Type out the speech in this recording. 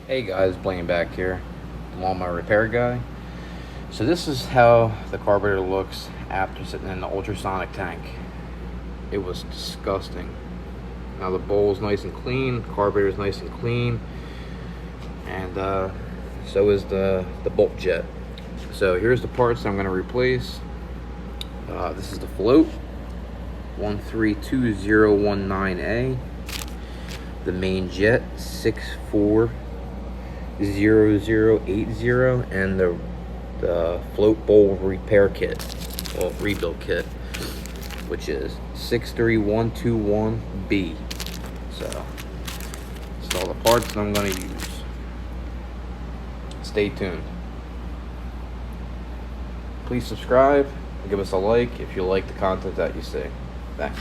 Hey guys, Blaine back here, the lawnmower repair guy. So this is how the carburetor looks after sitting in the ultrasonic tank. It was disgusting. Now the bowl's nice and clean, carburetor's nice and clean, and so is the bolt jet. So here's the parts I'm going to replace. This is the float, 132019A. The main jet, 640080, and the float bowl repair kit, well, rebuild kit, which is 63121B. So that's all the parts that I'm going to use. Stay tuned. Please subscribe and give us a like if you like the content that you see. Thanks.